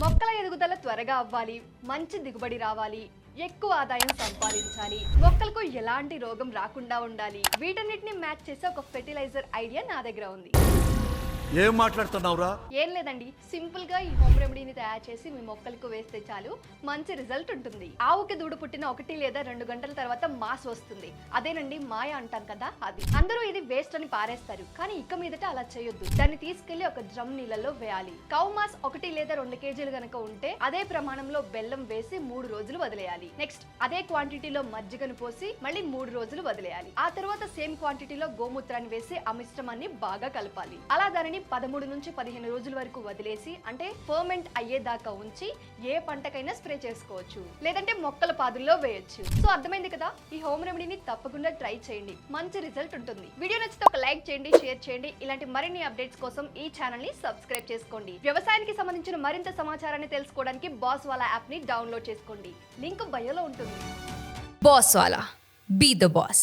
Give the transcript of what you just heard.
మొక్కల ఎదుగుదల త్వరగా అవ్వాలి, మంచి దిగుబడి రావాలి, ఎక్కువ ఆదాయం సంపాదించాలి, మొక్కలకు ఎలాంటి రోగం రాకుండా ఉండాలి, వీటన్నిటిని మ్యాచ్ చేసే ఒక ఫెర్టిలైజర్ ఐడియా నా దగ్గర ఉంది. ఏం మాట్లాడుతున్నావురా? ఏం లేదండి, సింపుల్ గా ఈ హోమ్ రెమెడీని తయారు చేసి మీ మొక్కలకు వేస్తే చాలు మంచి రిజల్ట్ ఉంటుంది. ఆవుకి దూడ పుట్టిన 1 లేదా 2 గంటల తర్వాత మాస్ వస్తుంది. అదేనండి మాయ అంటాం కదా, అది. అందరూ ఇది వేస్ట్ అని పారేస్తారు, కానీ ఇక మీదట అలా చేయొద్దు. దాన్ని తీసుకెళ్లి ఒక డ్రమ్ నీళ్ళలో వేయాలి. కౌ మాస్ 1 లేదా 2 కేజీలు గనక ఉంటే అదే ప్రమాణంలో బెల్లం వేసి 3 రోజులు వదిలేయాలి. నెక్స్ట్ అదే క్వాంటిటీలో మజ్జిగను పోసి మళ్ళీ 3 రోజులు వదిలేయాలి. ఆ తర్వాత సేమ్ క్వాంటిటీలో గోమూత్రాన్ని వేసి ఆ మిశ్రమాన్ని బాగా కలపాలి. అలా దానిని 13 నుంచి 15 రోజుల వరకు వదిలేసి, అంటే ఫర్మెంట్ అయ్యేదాకా ఉంచి ఏ పంటకైనా స్ప్రే చేసుకోవచ్చు, లేదంటే మొక్కల పాదుల్లో వేయొచ్చు. సో అర్థమైంది కదా, ఈ హోమ్ రెమెడీని తప్పకుండా ట్రై చేయండి, మంచి రిజల్ట్ ఉంటుంది. వీడియో నచ్చితే ఒక లైక్ చేయండి, షేర్ చేయండి. ఇలాంటి మరిన్ని అప్డేట్స్ కోసం ఈ ఛానల్ ని సబ్స్క్రైబ్ చేసుకోండి. వ్యవసాయానికి సంబంధించిన మరింత సమాచారాన్ని తెలుసుకోవడానికి బాస్ వాలా యాప్ ని డౌన్లోడ్ చేసుకోండి. లింక్ బయోలో ఉంటుంది. Boss Wala. Be the boss.